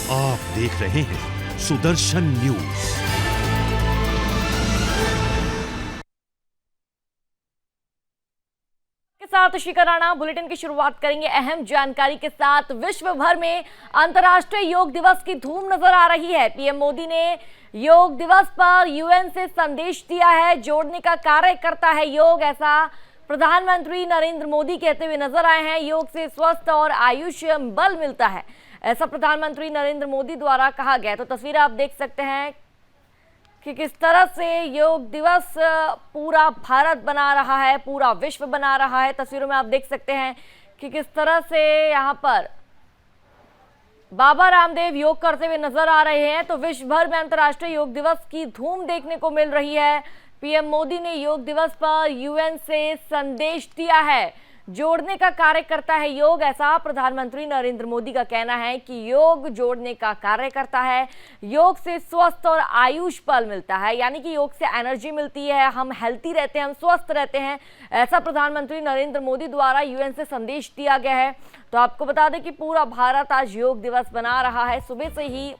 आप देख रहे हैं सुदर्शन न्यूज। के साथ शिखा राणा बुलेटिन की शुरुआत करेंगे अहम जानकारी के साथ। विश्व भर में अंतर्राष्ट्रीय योग दिवस की धूम नजर आ रही है। पीएम मोदी ने योग दिवस पर यूएन से संदेश दिया है, जोड़ने का कार्य करता है योग, ऐसा प्रधानमंत्री नरेंद्र मोदी कहते हुए नजर आए हैं। योग से स्वस्थ और आयुष बल मिलता है, ऐसा प्रधानमंत्री नरेंद्र मोदी द्वारा कहा गया। तो तस्वीर आप देख सकते हैं कि किस तरह से योग दिवस पूरा भारत बना रहा है, पूरा विश्व बना रहा है। तस्वीरों में आप देख सकते हैं कि किस तरह से यहाँ पर बाबा रामदेव योग करते हुए नजर आ रहे हैं। तो विश्व भर में अंतर्राष्ट्रीय योग दिवस की धूम देखने को मिल रही है। पीएम मोदी ने योग दिवस पर यूएन से संदेश दिया है, जोड़ने का कार्य करता है योग, ऐसा प्रधानमंत्री नरेंद्र मोदी का कहना है कि योग जोड़ने का कार्य करता है। योग से स्वस्थ और आयुष बल मिलता है, यानी कि योग से एनर्जी मिलती है, हम हेल्थी रहते हैं, हम स्वस्थ रहते हैं, ऐसा प्रधानमंत्री नरेंद्र मोदी द्वारा यूएन से संदेश दिया गया है। तो आपको बता दें कि पूरा भारत आज योग दिवस मना रहा है। सुबह से ही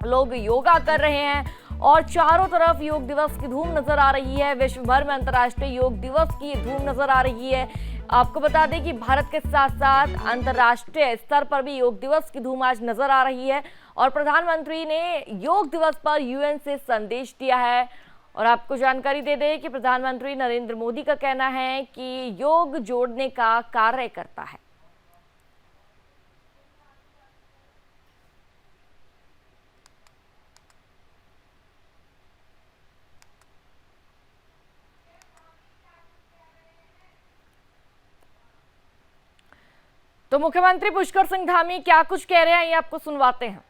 लोग योगा कर रहे हैं और चारों तरफ योग दिवस की धूम नजर आ रही है। विश्व भर में अंतर्राष्ट्रीय योग दिवस की धूम नजर आ रही है। आपको बता दें कि भारत के साथ साथ अंतर्राष्ट्रीय स्तर पर भी योग दिवस की धूम आज नजर आ रही है और प्रधानमंत्री ने योग दिवस पर यूएन से संदेश दिया है। और आपको जानकारी दे दें कि प्रधानमंत्री नरेंद्र मोदी का कहना है कि योग जोड़ने का कार्य करता है। तो मुख्यमंत्री पुष्कर सिंह धामी क्या कुछ कह रहे हैं, ये आपको सुनवाते हैं।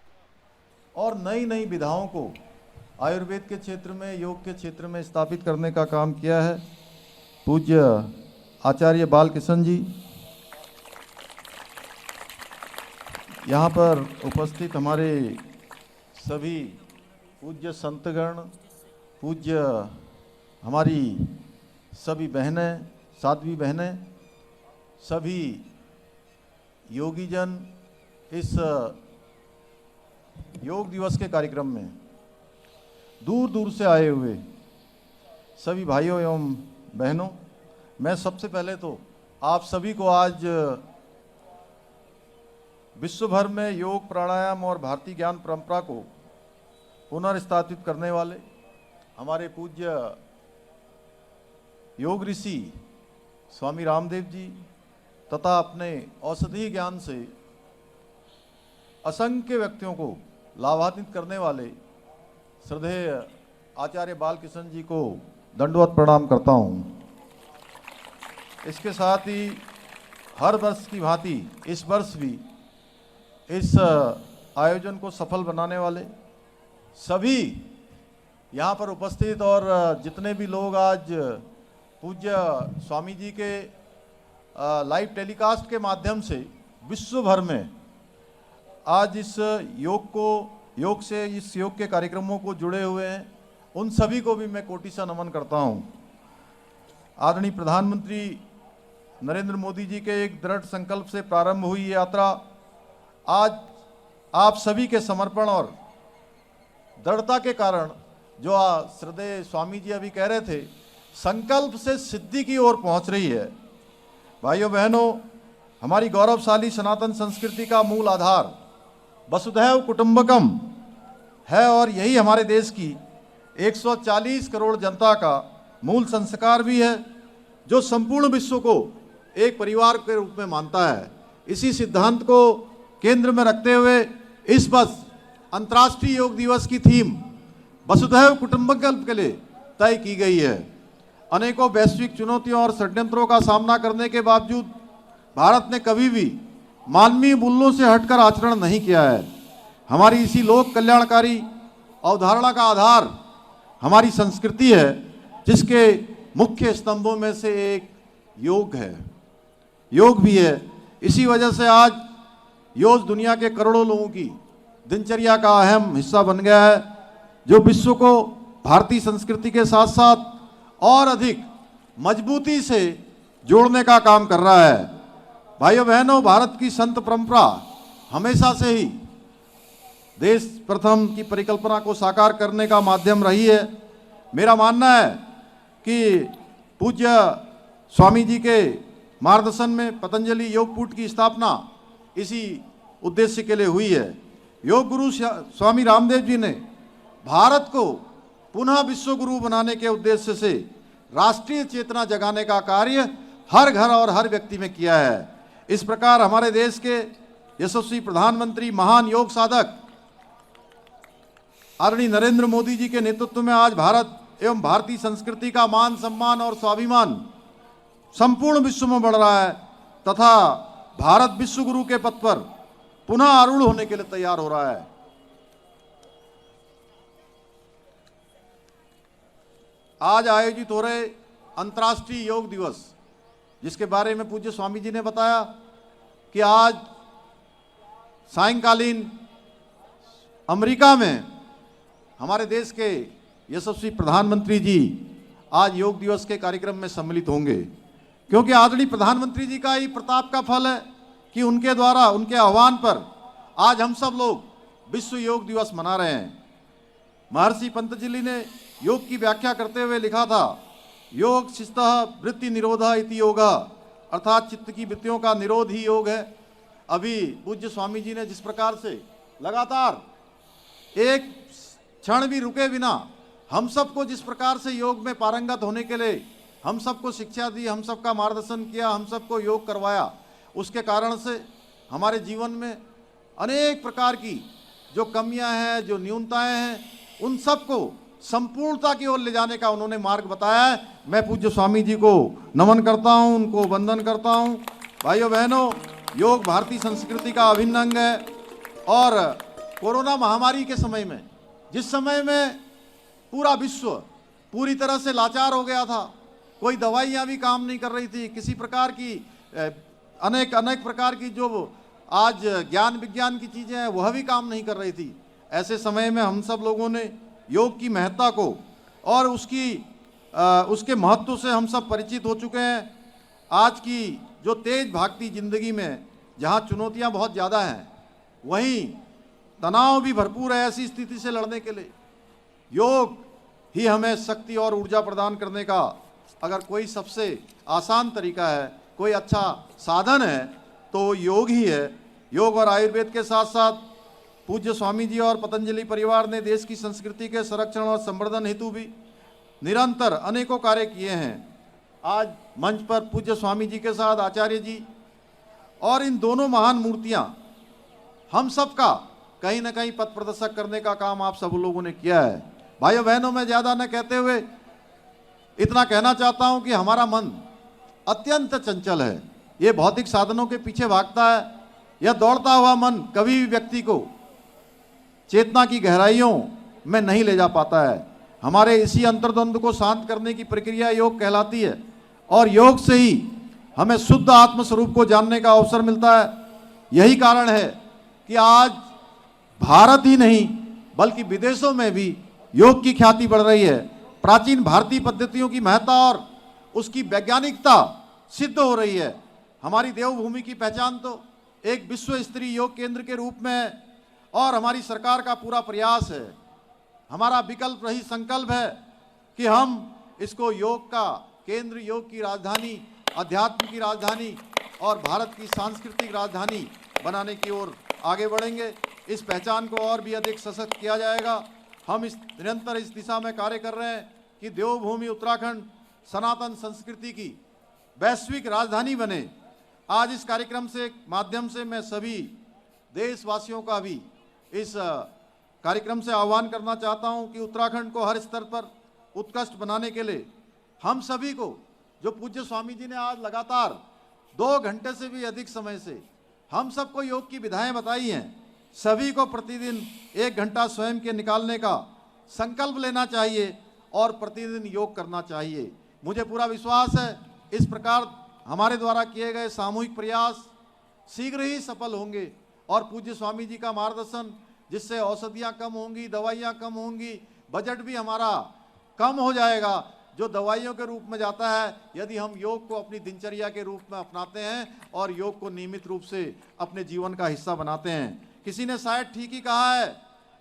और नई नई विधाओं को आयुर्वेद के क्षेत्र में, योग के क्षेत्र में स्थापित करने का काम किया है पूज्य आचार्य बालकृष्ण जी। यहाँ पर उपस्थित हमारे सभी पूज्य संतगण, पूज्य हमारी सभी बहनें, साध्वी बहनें, सभी योगीजन इस योग दिवस के कार्यक्रम में दूर दूर से आए हुए सभी भाइयों एवं बहनों, मैं सबसे पहले तो आप सभी को आज विश्व भर में योग, प्राणायाम और भारतीय ज्ञान परंपरा को पुनर्स्थापित करने वाले हमारे पूज्य योग ऋषि स्वामी रामदेव जी तथा अपने औषधीय ज्ञान से असंख्य व्यक्तियों को लाभान्वित करने वाले श्रद्धेय आचार्य बालकृष्ण जी को दंडवत प्रणाम करता हूँ। इसके साथ ही हर वर्ष की भांति इस वर्ष भी इस आयोजन को सफल बनाने वाले सभी यहाँ पर उपस्थित और जितने भी लोग आज पूज्य स्वामी जी के लाइव टेलीकास्ट के माध्यम से विश्व भर में आज इस योग से इस योग के कार्यक्रमों को जुड़े हुए हैं, उन सभी को भी मैं कोटि से नमन करता हूं। आदरणीय प्रधानमंत्री नरेंद्र मोदी जी के एक दृढ़ संकल्प से प्रारंभ हुई यात्रा आज आप सभी के समर्पण और दृढ़ता के कारण, जो श्रद्धेय स्वामी जी अभी कह रहे थे, संकल्प से सिद्धि की ओर पहुंच रही है। भाइयों बहनों, हमारी गौरवशाली सनातन संस्कृति का मूल आधार वसुधैव कुटुंबकम है और यही हमारे देश की 140 करोड़ जनता का मूल संस्कार भी है, जो संपूर्ण विश्व को एक परिवार के रूप में मानता है। इसी सिद्धांत को केंद्र में रखते हुए इस वर्ष अंतर्राष्ट्रीय योग दिवस की थीम वसुधैव कुटुंबकम के लिए तय की गई है। अनेकों वैश्विक चुनौतियों और षड्यंत्रों का सामना करने के बावजूद भारत ने कभी भी मानवीय मूल्यों से हटकर आचरण नहीं किया है। हमारी इसी लोक कल्याणकारी अवधारणा का आधार हमारी संस्कृति है, जिसके मुख्य स्तंभों में से एक योग है, योग भी है। इसी वजह से आज योग दुनिया के करोड़ों लोगों की दिनचर्या का अहम हिस्सा बन गया है, जो विश्व को भारतीय संस्कृति के साथ साथ और अधिक मजबूती से जोड़ने का काम कर रहा है। भाइयों बहनों, भारत की संत परंपरा हमेशा से ही देश प्रथम की परिकल्पना को साकार करने का माध्यम रही है। मेरा मानना है कि पूज्य स्वामी जी के मार्गदर्शन में पतंजलि योगपीठ की स्थापना इसी उद्देश्य के लिए हुई है। योग गुरु स्वामी रामदेव जी ने भारत को पुनः विश्व गुरु बनाने के उद्देश्य से राष्ट्रीय चेतना जगाने का कार्य हर घर और हर व्यक्ति में किया है। इस प्रकार हमारे देश के यशस्वी प्रधानमंत्री, महान योग साधक आदरणीय नरेंद्र मोदी जी के नेतृत्व में आज भारत एवं भारतीय संस्कृति का मान, सम्मान और स्वाभिमान संपूर्ण विश्व में बढ़ रहा है तथा भारत विश्व गुरु के पद पर पुनः आरूढ़ होने के लिए तैयार हो रहा है। आज आयोजित हो रहे अंतर्राष्ट्रीय योग दिवस, जिसके बारे में पूज्य स्वामी जी ने बताया कि आज सायंकालीन अमेरिका में हमारे देश के यशस्वी प्रधानमंत्री जी आज योग दिवस के कार्यक्रम में सम्मिलित होंगे, क्योंकि आदरणीय प्रधानमंत्री जी का ही प्रताप का फल है कि उनके द्वारा, उनके आह्वान पर आज हम सब लोग विश्व योग दिवस मना रहे हैं। महर्षि पतंजलि ने योग की व्याख्या करते हुए लिखा था, योग शिस्तः वृत्ति निरोधः इति योगः, अर्थात चित्त की वृत्तियों का निरोध ही योग है। अभी पूज्य स्वामी जी ने जिस प्रकार से लगातार एक क्षण भी रुके बिना हम सबको जिस प्रकार से योग में पारंगत होने के लिए हम सबको शिक्षा दी, हम सबका मार्गदर्शन किया, हम सबको योग करवाया, उसके कारण से हमारे जीवन में अनेक प्रकार की जो कमियां हैं, जो न्यूनताएं हैं, उन सबको संपूर्णता की ओर ले जाने का उन्होंने मार्ग बताया है। मैं पूज्य स्वामी जी को नमन करता हूं, उनको वंदन करता हूं। भाइयों बहनों, योग भारतीय संस्कृति का अभिन्न अंग है और कोरोना महामारी के समय में, जिस समय में पूरा विश्व पूरी तरह से लाचार हो गया था, कोई दवाइयाँ भी काम नहीं कर रही थी, किसी प्रकार की अनेक प्रकार की जो आज ज्ञान विज्ञान की चीज़ें हैं वह भी काम नहीं कर रही थी। ऐसे समय में हम सब लोगों ने योग की महत्ता को और उसके महत्व से हम सब परिचित हो चुके हैं। आज की जो तेज भागती जिंदगी में जहाँ चुनौतियाँ बहुत ज़्यादा हैं, वहीं तनाव भी भरपूर है। ऐसी स्थिति से लड़ने के लिए योग ही हमें शक्ति और ऊर्जा प्रदान करने का अगर कोई सबसे आसान तरीका है, कोई अच्छा साधन है तो योग ही है। योग और आयुर्वेद के साथ साथ पूज्य स्वामी जी और पतंजलि परिवार ने देश की संस्कृति के संरक्षण और संवर्धन हेतु भी निरंतर अनेकों कार्य किए हैं। आज मंच पर पूज्य स्वामी जी के साथ आचार्य जी और इन दोनों महान मूर्तियां हम सबका कहीं ना कहीं पथ प्रदर्शक करने का काम आप सब लोगों ने किया है। भाइयों बहनों, मैं ज़्यादा न कहते हुए इतना कहना चाहता हूं कि हमारा मन अत्यंत चंचल है। ये भौतिक साधनों के पीछे भागता है। यह दौड़ता हुआ मन कभी भी व्यक्ति को चेतना की गहराइयों में नहीं ले जा पाता है। हमारे इसी अंतर्द्वंद को शांत करने की प्रक्रिया योग कहलाती है और योग से ही हमें शुद्ध आत्मस्वरूप को जानने का अवसर मिलता है। यही कारण है कि आज भारत ही नहीं बल्कि विदेशों में भी योग की ख्याति बढ़ रही है। प्राचीन भारतीय पद्धतियों की महत्ता और उसकी वैज्ञानिकता सिद्ध हो रही है। हमारी देवभूमि की पहचान तो एक विश्व स्तरीय योग केंद्र के रूप में है और हमारी सरकार का पूरा प्रयास है, हमारा विकल्प रही संकल्प है कि हम इसको योग का केंद्र, योग की राजधानी, अध्यात्म की राजधानी और भारत की सांस्कृतिक राजधानी बनाने की ओर आगे बढ़ेंगे। इस पहचान को और भी अधिक सशक्त किया जाएगा। हम निरंतर इस दिशा में कार्य कर रहे हैं कि देवभूमि उत्तराखंड सनातन संस्कृति की वैश्विक राजधानी बने। आज इस कार्यक्रम से माध्यम से मैं सभी देशवासियों का भी इस कार्यक्रम से आह्वान करना चाहता हूं कि उत्तराखंड को हर स्तर पर उत्कृष्ट बनाने के लिए हम सभी को, जो पूज्य स्वामी जी ने आज लगातार 2 घंटे से भी अधिक समय से हम सबको योग की विधाएं बताई हैं, सभी को प्रतिदिन 1 घंटा स्वयं के निकालने का संकल्प लेना चाहिए और प्रतिदिन योग करना चाहिए। मुझे पूरा विश्वास है इस प्रकार हमारे द्वारा किए गए सामूहिक प्रयास शीघ्र ही सफल होंगे और पूज्य स्वामी जी का मार्गदर्शन, जिससे औषधियाँ कम होंगी, दवाइयाँ कम होंगी, बजट भी हमारा कम हो जाएगा जो दवाइयों के रूप में जाता है, यदि हम योग को अपनी दिनचर्या के रूप में अपनाते हैं और योग को नियमित रूप से अपने जीवन का हिस्सा बनाते हैं। किसी ने शायद ठीक ही कहा है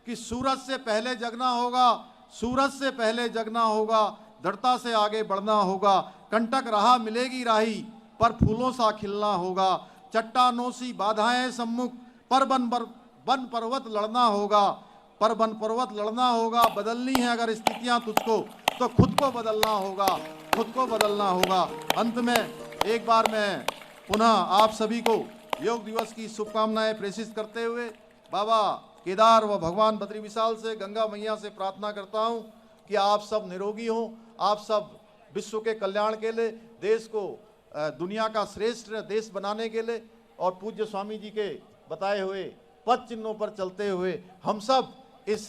कि सूरज से पहले जगना होगा, सूरज से पहले जगना होगा, दृढ़ता से आगे बढ़ना होगा, कंटक राह मिलेगी राही पर फूलों सा खिलना होगा, चट्टानों सी बाधाएं सम्मुख पर वन पर्वत लड़ना होगा, पर वन पर्वत लड़ना होगा। बदलनी है अगर स्थितियां तुझको तो खुद को बदलना होगा, खुद को बदलना होगा। अंत में एक बार मैं पुनः आप सभी को योग दिवस की शुभकामनाएं प्रेषित करते हुए बाबा केदार व भगवान बद्री विशाल से, गंगा मैया से प्रार्थना करता हूं कि आप सब निरोगी हों, आप सब विश्व के कल्याण के लिए, देश को दुनिया का श्रेष्ठ देश बनाने के लिए और पूज्य स्वामी जी के बताए हुए पद चिन्हों पर चलते हुए हम सब इस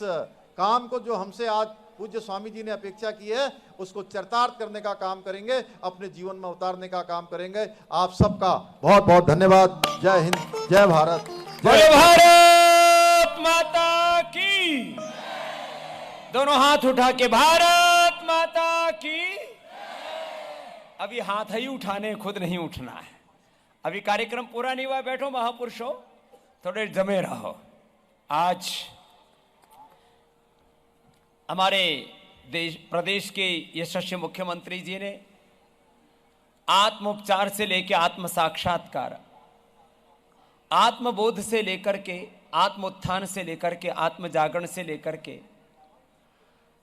काम को जो हमसे आज पूज्य स्वामी जी ने अपेक्षा की है उसको चरितार्थ करने का काम करेंगे, अपने जीवन में उतारने का काम करेंगे। आप सबका बहुत बहुत धन्यवाद। जय हिंद, जय भारत, जय भारत माता की। दोनों हाथ उठा के भारत माता की। अभी हाथ ही उठाने, खुद नहीं उठना है। अभी कार्यक्रम पूरा नहीं हुआ, बैठो महापुरुषों, थोड़े जमे रहो। आज हमारे प्रदेश के यशस्वी मुख्यमंत्री जी ने आत्मोपचार से लेकर आत्म साक्षात्कार, आत्मबोध से लेकर के, आत्मोत्थान से लेकर के, आत्म जागरण से लेकर के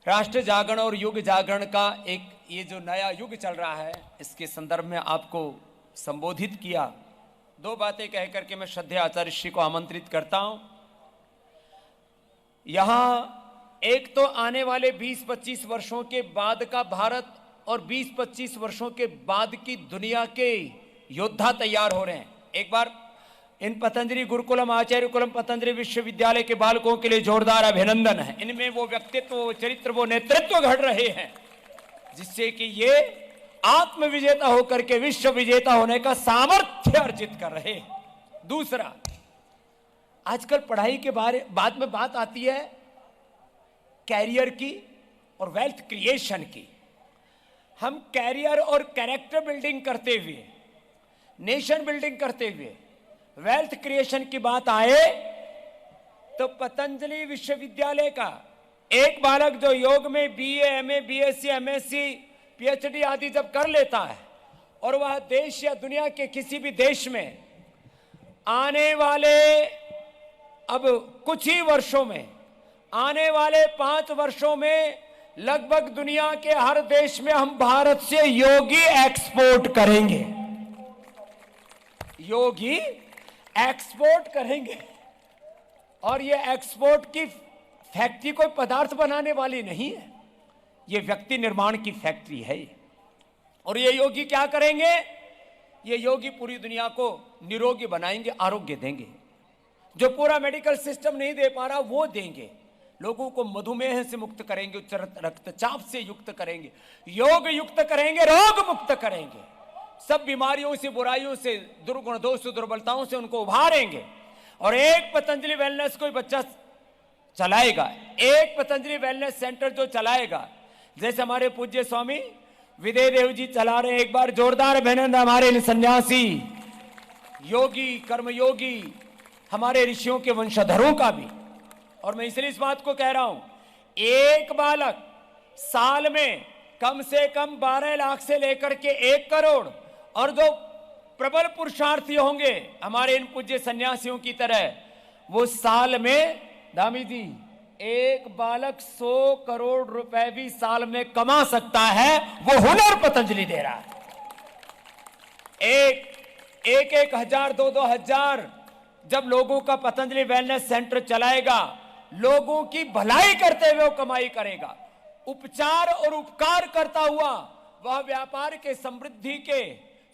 राष्ट्र जागरण और युग जागरण का एक ये जो नया युग चल रहा है, इसके संदर्भ में आपको संबोधित किया। दो बातें कह करके मैं श्रद्धेय आचार्य श्री को आमंत्रित करता हूं। यहां एक तो आने वाले 20-25 वर्षों के बाद का भारत और 20-25 वर्षों के बाद की दुनिया के योद्धा तैयार हो रहे हैं। एक बार इन पतंजलि गुरुकुलम, आचार्य कुलम पतंजलि विश्वविद्यालय के बालकों के लिए जोरदार अभिनंदन है। इनमें वो व्यक्तित्व, वो चरित्र, वो नेतृत्व घड़ रहे हैं जिससे कि ये आत्म विजेता होकर के विश्व विजेता होने का सामर्थ्य अर्जित कर रहे हैं। दूसरा, आजकल पढ़ाई के बाद में बात आती है कैरियर की और वेल्थ क्रिएशन की। हम कैरियर और कैरेक्टर बिल्डिंग करते हुए, नेशन बिल्डिंग करते हुए वेल्थ क्रिएशन की बात आए तो पतंजलि विश्वविद्यालय का एक बालक जो योग में BA, MA, BSc, MSc, PhD आदि जब कर लेता है और वह देश या दुनिया के किसी भी देश में आने वाले, अब कुछ ही वर्षों में, आने वाले 5 वर्षों में लगभग दुनिया के हर देश में हम भारत से योगी एक्सपोर्ट करेंगे, योगी एक्सपोर्ट करेंगे। और ये एक्सपोर्ट की फैक्ट्री कोई पदार्थ बनाने वाली नहीं है, ये व्यक्ति निर्माण की फैक्ट्री है। और ये योगी क्या करेंगे? ये योगी पूरी दुनिया को निरोगी बनाएंगे, आरोग्य देंगे। जो पूरा मेडिकल सिस्टम नहीं दे पा रहा वो देंगे। लोगों को मधुमेह से मुक्त करेंगे, उच्च रक्तचाप से युक्त करेंगे, योग युक्त करेंगे, रोग मुक्त करेंगे, सब बीमारियों से, बुराइयों से, दुर्गुण दोष दुर्बलताओं से उनको उभारेंगे। और एक पतंजलि वेलनेस कोई बच्चा चलाएगा, एक पतंजलि वेलनेस सेंटर जो चलाएगा, जैसे हमारे पूज्य स्वामी विदय देव जी चला रहे हैं, एक बार जोरदार अभिनंदन हमारे सन्यासी योगी, कर्मयोगी, हमारे ऋषियों के वंशधरों का भी। और मैं इसलिए इस बात को कह रहा हूं, एक बालक साल में कम से कम 12 लाख से लेकर के 1 करोड़, और जो प्रबल पुरुषार्थी होंगे हमारे इन पूज्य सन्यासियों की तरह, वो साल में, दामी जी, एक बालक 100 करोड़ रुपए भी साल में कमा सकता है। वो हुनर पतंजलि दे रहा है। एक हजार, 2-2 हजार जब लोगों का पतंजलि वेलनेस सेंटर चलाएगा, लोगों की भलाई करते हुए वो कमाई करेगा, उपचार और उपकार करता हुआ वह व्यापार के, समृद्धि के,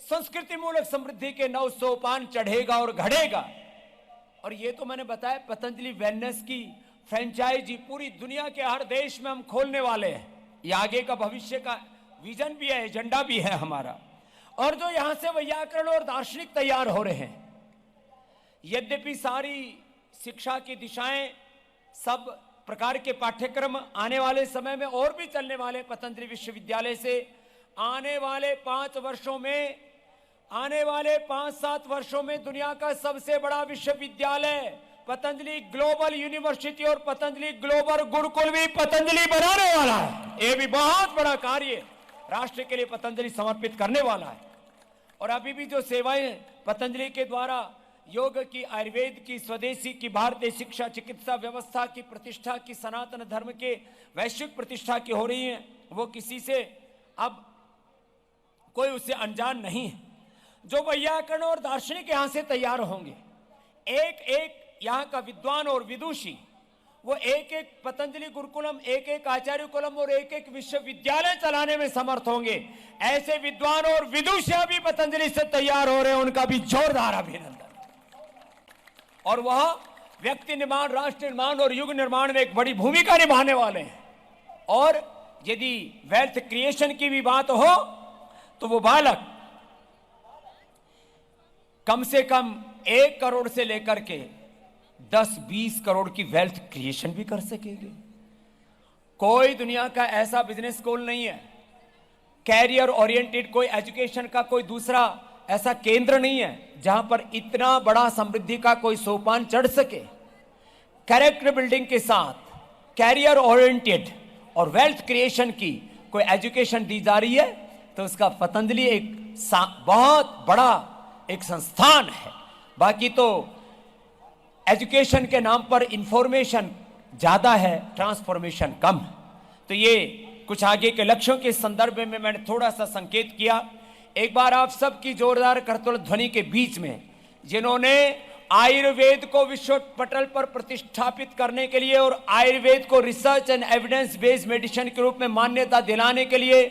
संस्कृति मूलक समृद्धि के 9 सोपान चढ़ेगा और घड़ेगा। और ये तो मैंने बताया पतंजलि वेलनेस की फ्रेंचाइजी पूरी दुनिया के हर देश में हम खोलने वाले हैं। ये आगे का भविष्य का विजन भी है, एजेंडा भी है हमारा। और जो यहां से वैयाकरण और दार्शनिक तैयार हो रहे हैं, यद्यपि सारी शिक्षा की दिशाएं, सब प्रकार के पाठ्यक्रम आने वाले समय में और भी चलने वाले पतंजलि विश्वविद्यालय से, आने वाले 5 वर्षों में, आने वाले 5-7 वर्षों में दुनिया का सबसे बड़ा विश्वविद्यालय पतंजलि ग्लोबल यूनिवर्सिटी और पतंजलि ग्लोबल गुरुकुल भी पतंजलि बनाने वाला है। ये भी बहुत बड़ा कार्य राष्ट्र के लिए पतंजलि समर्पित करने वाला है। और अभी भी जो सेवाएं पतंजलि के द्वारा योग की, आयुर्वेद की, स्वदेशी की, भारतीय शिक्षा चिकित्सा व्यवस्था की प्रतिष्ठा की, सनातन धर्म के वैश्विक प्रतिष्ठा की हो रही है, वो किसी से अब कोई उससे अनजान नहीं है। जो वैयाकरण और दार्शनिक यहां से तैयार होंगे, एक एक यहाँ का विद्वान और विदुषी, वो एक एक पतंजलि गुरुकुलम, एक एक आचार्य कुलम और एक एक विश्वविद्यालय चलाने में समर्थ होंगे। ऐसे विद्वान और विदुषी भी पतंजलि से तैयार हो रहे हैं, उनका भी जोरदार अभिनंदन। और वह व्यक्ति निर्माण, राष्ट्र निर्माण और युग निर्माण में एक बड़ी भूमिका निभाने वाले हैं। और यदि वेल्थ क्रिएशन की भी बात हो तो वो बालक कम से कम 1 करोड़ से लेकर के 10-20 करोड़ की वेल्थ क्रिएशन भी कर सकेंगे। कोई दुनिया का ऐसा बिजनेस स्कूल नहीं है, कैरियर ओरिएंटेड कोई एजुकेशन का कोई दूसरा ऐसा केंद्र नहीं है जहां पर इतना बड़ा समृद्धि का कोई सोपान चढ़ सके। कैरेक्टर बिल्डिंग के साथ कैरियर ओरिएंटेड और वेल्थ क्रिएशन की कोई एजुकेशन दी जा रही है तो उसका पतंजलि एक बहुत बड़ा एक संस्थान है। बाकी तो एजुकेशन के नाम पर इंफॉर्मेशन ज्यादा है, ट्रांसफॉर्मेशन कम है। तो ये कुछ आगे के लक्ष्यों के संदर्भ में मैंने थोड़ा सा संकेत किया। एक बार आप सबकी जोरदार करतल ध्वनि के बीच में जिन्होंने आयुर्वेद को विश्व पटल पर प्रतिष्ठापित करने के लिए और आयुर्वेद को research and evidence based medicine के रूप में मान्यता दिलाने के लिए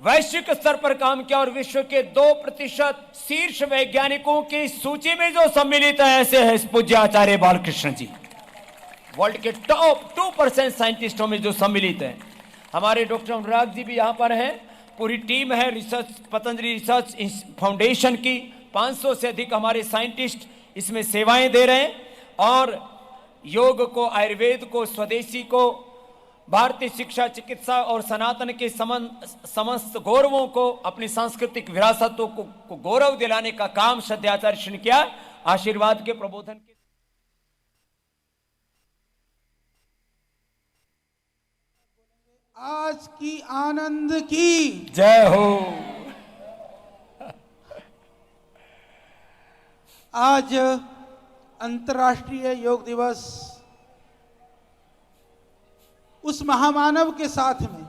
वैश्विक स्तर पर काम किया और विश्व के 2% शीर्ष वैज्ञानिकों की सूची में जो सम्मिलित है ऐसे है पूज्य आचार्य बालकृष्ण जी। वर्ल्ड के टॉप 2% साइंटिस्टों में जो सम्मिलित हैं। हमारे डॉक्टर अनुराग जी भी यहां पर हैं, पूरी टीम है रिसर्च पतंजलि रिसर्च फाउंडेशन की। 500 से अधिक हमारे साइंटिस्ट इसमें सेवाएं दे रहे हैं और योग को, आयुर्वेद को, स्वदेशी को, भारतीय शिक्षा चिकित्सा और सनातन के समस्त गौरवों को, अपनी सांस्कृतिक विरासतों को गौरव दिलाने का काम श्रद्धाचार्य श्री ने किया। आशीर्वाद के प्रबोधन के आज की आनंद की जय हो। आज अंतर्राष्ट्रीय योग दिवस उस महामानव के साथ में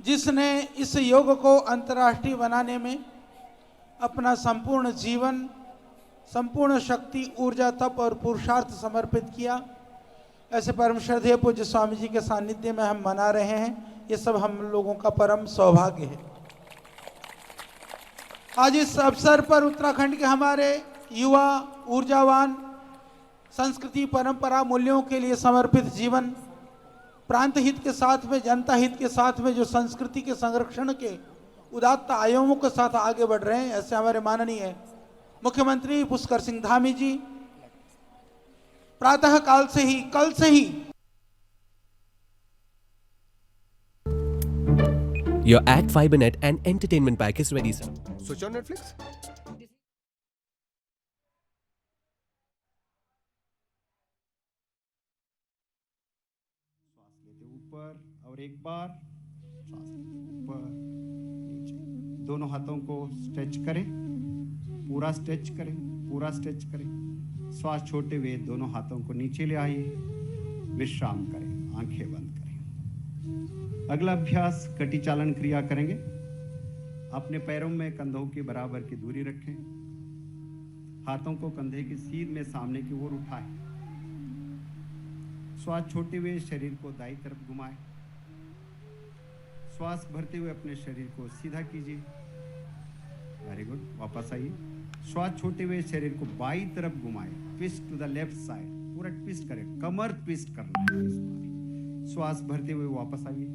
जिसने इस योग को अंतर्राष्ट्रीय बनाने में अपना संपूर्ण जीवन, संपूर्ण शक्ति, ऊर्जा, तप और पुरुषार्थ समर्पित किया। ऐसे परम श्रद्धेय पूज्य स्वामी जी के सानिध्य में हम मना रहे हैं। ये सब हम लोगों का परम सौभाग्य है। आज इस अवसर पर उत्तराखंड के हमारे युवा, ऊर्जावान, संस्कृति, परंपरा, मूल्यों के लिए समर्पित जीवन, प्रांत हित के साथ में, जनता हित के साथ में जो संस्कृति के संरक्षण के उदात्त आयामों के साथ आगे बढ़ रहे हैं, ऐसे हमारे माननीय मुख्यमंत्री पुष्कर सिंह धामी जी प्रातः काल से ही, कल से ही Your Act FiberNet and entertainment pack is ready, sir. Switch on Netflix. श्वास लेते ऊपर और एक बार श्वास ऊपर नीचे। दोनों हाथों को स्ट्रेच करें, पूरा स्ट्रेच करें, पूरा स्ट्रेच करें। श्वास छोड़ते हुए दोनों हाथों को नीचे ले आइए, विश्राम करें, आंखें बंद करें। अगला अभ्यास कटी चालन क्रिया करेंगे। अपने पैरों में कंधों के बराबर की दूरी रखें, हाथों को कंधे की सीध में सामने की ओर उठाएं। श्वास छोड़ते हुए शरीर को दाईं तरफ घुमाएं। श्वास भरते हुए अपने शरीर को सीधा कीजिए। वेरी गुड, वापस आइए। श्वास छोड़ते हुए शरीर को बाईं तरफ घुमाएं, twist to the left side, पूरा ट्विस्ट करें, कमर ट्विस्ट करना है इस बार। श्वास भरते हुए वापस आइए।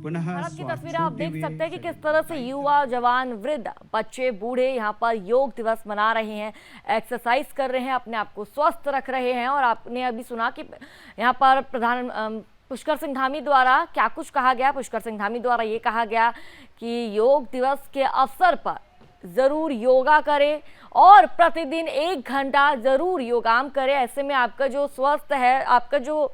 पुनः भारत की तस्वीर आप देख सकते हैं कि किस तरह से युवा, जवान, वृद्ध, बच्चे, बूढ़े यहाँ पर योग दिवस मना रहे हैं, एक्सरसाइज कर रहे हैं, अपने आप को स्वस्थ रख रहे हैं। और आपने अभी सुना कि यहाँ पर प्रधान पुष्कर सिंह धामी द्वारा क्या कुछ कहा गया। पुष्कर सिंह धामी द्वारा ये कहा गया कि योग दिवस के अवसर पर ज़रूर योगा करें और प्रतिदिन 1 घंटा ज़रूर योगाम करें। ऐसे में आपका जो स्वस्थ है, आपका जो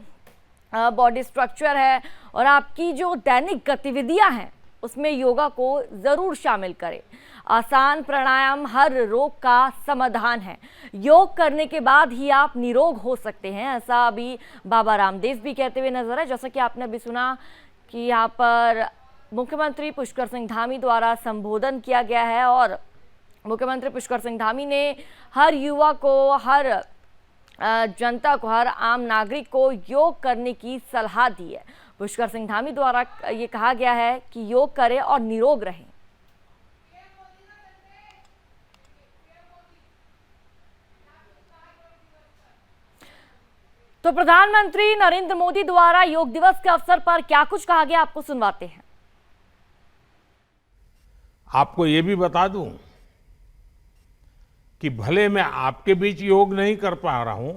बॉडी स्ट्रक्चर है और आपकी जो दैनिक गतिविधियां हैं उसमें योगा को ज़रूर शामिल करें। आसान प्राणायाम हर रोग का समाधान है। योग करने के बाद ही आप निरोग हो सकते हैं, ऐसा अभी बाबा रामदेव भी कहते हुए नजर है। जैसा कि आपने अभी सुना कि यहाँ पर मुख्यमंत्री पुष्कर सिंह धामी द्वारा संबोधन किया गया है और मुख्यमंत्री पुष्कर सिंह धामी ने हर युवा को, हर जनता को, हर आम नागरिक को योग करने की सलाह दी है। पुष्कर सिंह धामी द्वारा ये कहा गया है कि योग करें और निरोग रहें। तो प्रधानमंत्री नरेंद्र मोदी द्वारा योग दिवस के अवसर पर क्या कुछ कहा गया, आपको सुनवाते हैं। आपको ये भी बता दूं कि भले मैं आपके बीच योग नहीं कर पा रहा हूं,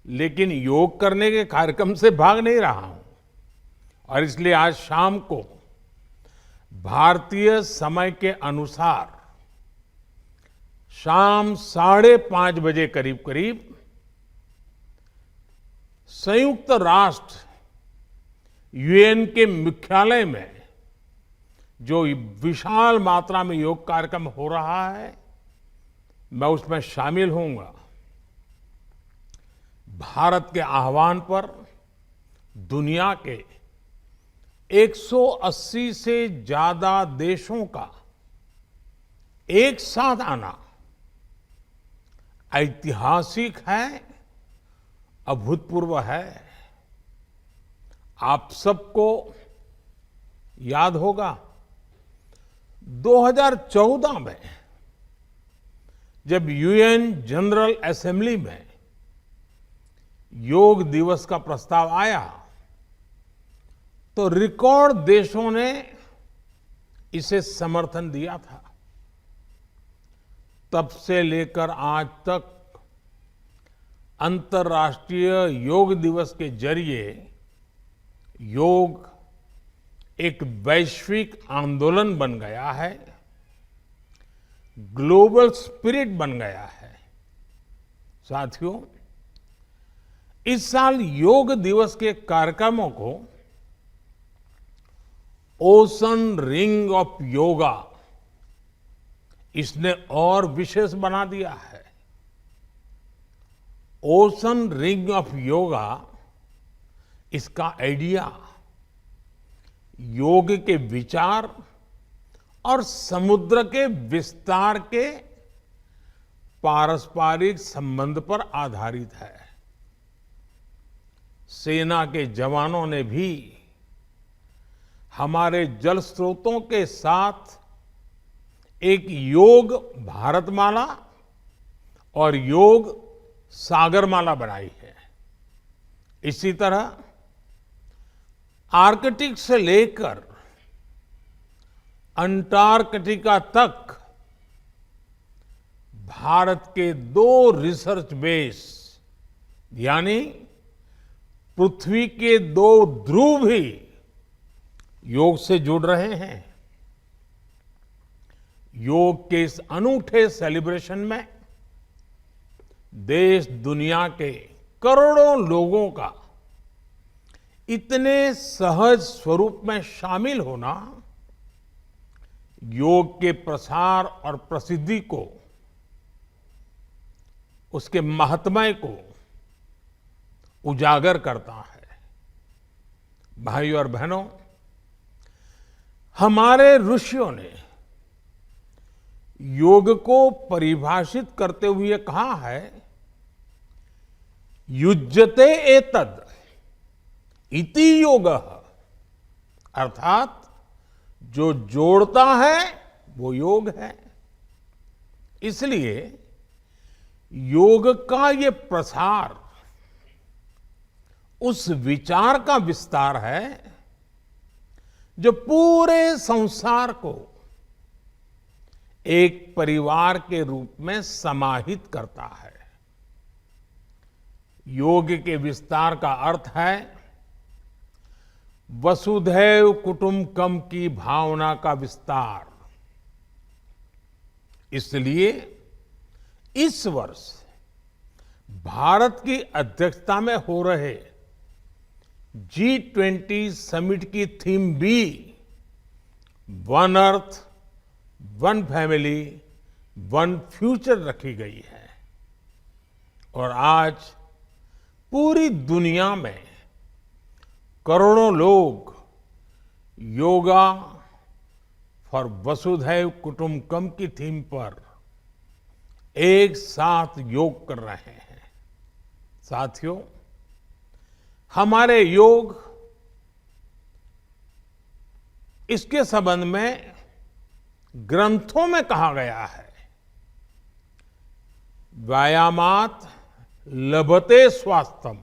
लेकिन योग करने के कार्यक्रम से भाग नहीं रहा हूं और इसलिए आज शाम को भारतीय समय के अनुसार शाम 5:30 बजे करीब करीब संयुक्त राष्ट्र यूएन के मुख्यालय में जो विशाल मात्रा में योग कार्यक्रम हो रहा है, मैं उसमें शामिल होऊंगा। भारत के आह्वान पर दुनिया के 180 से ज्यादा देशों का एक साथ आना ऐतिहासिक है, अभूतपूर्व है। आप सबको याद होगा 2014 में जब यूएन जनरल असेंबली में योग दिवस का प्रस्ताव आया तो रिकॉर्ड देशों ने इसे समर्थन दिया था। तब से लेकर आज तक अंतर्राष्ट्रीय योग दिवस के जरिए योग एक वैश्विक आंदोलन बन गया है, ग्लोबल स्पिरिट बन गया है। साथियों, इस साल योग दिवस के कार्यक्रमों को ओशन रिंग ऑफ योगा इसने और विशेष बना दिया है। ओशन रिंग ऑफ योगा, इसका आइडिया योग के विचार और समुद्र के विस्तार के पारस्परिक संबंध पर आधारित है। सेना के जवानों ने भी हमारे जल स्रोतों के साथ एक योग भारतमाला और योग सागरमाला बनाई है। इसी तरह आर्कटिक से लेकर अंटार्कटिका तक भारत के 2 रिसर्च बेस यानी पृथ्वी के 2 ध्रुव भी योग से जुड़ रहे हैं। योग के इस अनूठे सेलिब्रेशन में देश दुनिया के करोड़ों लोगों का इतने सहज स्वरूप में शामिल होना योग के प्रसार और प्रसिद्धि को, उसके महात्म्य को उजागर करता है। भाइयों और बहनों, हमारे ऋषियों ने योग को परिभाषित करते हुए कहा है, युज्यते एतद इति योगः, अर्थात जो जोड़ता है वो योग है। इसलिए योग का ये प्रसार उस विचार का विस्तार है जो पूरे संसार को एक परिवार के रूप में समाहित करता है। योग के विस्तार का अर्थ है वसुधैव कुटुंबकम की भावना का विस्तार। इसलिए इस वर्ष भारत की अध्यक्षता में हो रहे G20 समिट की थीम भी one earth, one family, one future रखी गई है। और आज पूरी दुनिया में करोड़ों लोग योगा फॉर वसुधैव कुटुंबकम की थीम पर एक साथ योग कर रहे हैं। साथियों, हमारे योग इसके संबंध में ग्रंथों में कहा गया है, व्यायामात लभते स्वास्थ्यम,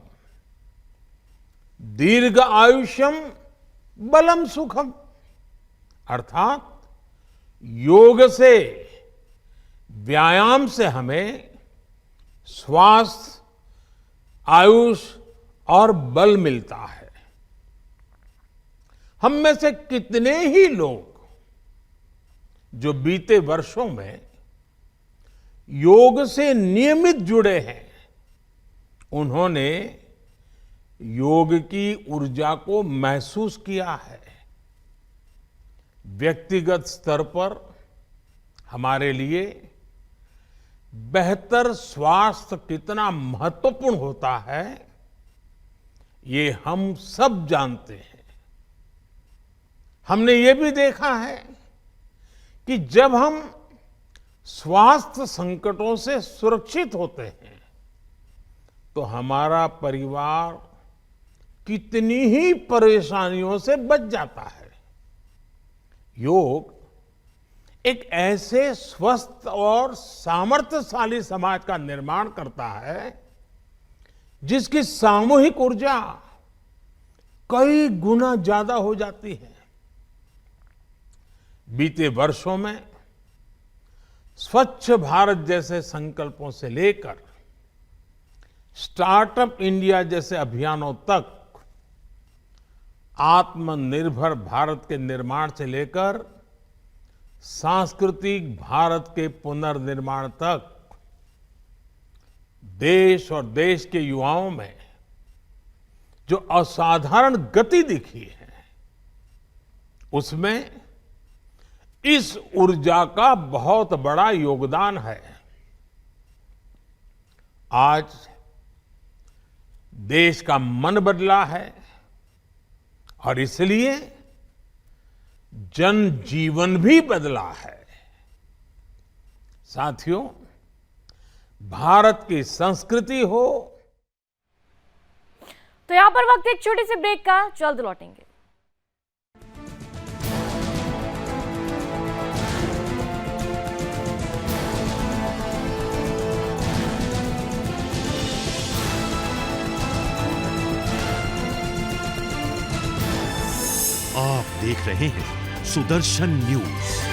दीर्घ आयुष्यम बलम सुखम। अर्थात योग से, व्यायाम से हमें स्वास्थ्य, आयुष और बल मिलता है। हम में से कितने ही लोग जो बीते वर्षों में योग से नियमित जुड़े हैं, उन्होंने योग की ऊर्जा को महसूस किया है। व्यक्तिगत स्तर पर हमारे लिए बेहतर स्वास्थ्य कितना महत्वपूर्ण होता है, ये हम सब जानते हैं। हमने ये भी देखा है कि जब हम स्वास्थ्य संकटों से सुरक्षित होते हैं तो हमारा परिवार कितनी ही परेशानियों से बच जाता है। योग एक ऐसे स्वस्थ और सामर्थ्यशाली समाज का निर्माण करता है जिसकी सामूहिक ऊर्जा कई गुना ज्यादा हो जाती है। बीते वर्षों में स्वच्छ भारत जैसे संकल्पों से लेकर स्टार्टअप इंडिया जैसे अभियानों तक, आत्मनिर्भर भारत के निर्माण से लेकर सांस्कृतिक भारत के पुनर्निर्माण तक, देश और देश के युवाओं में जो असाधारण गति दिखी है, उसमें इस ऊर्जा का बहुत बड़ा योगदान है। आज देश का मन बदला है और इसलिए जनजीवन भी बदला है। साथियों, भारत की संस्कृति हो। तो यहां पर वक्त एक छोटे से ब्रेक का, जल्द लौटेंगे। आप देख रहे हैं सुदर्शन न्यूज।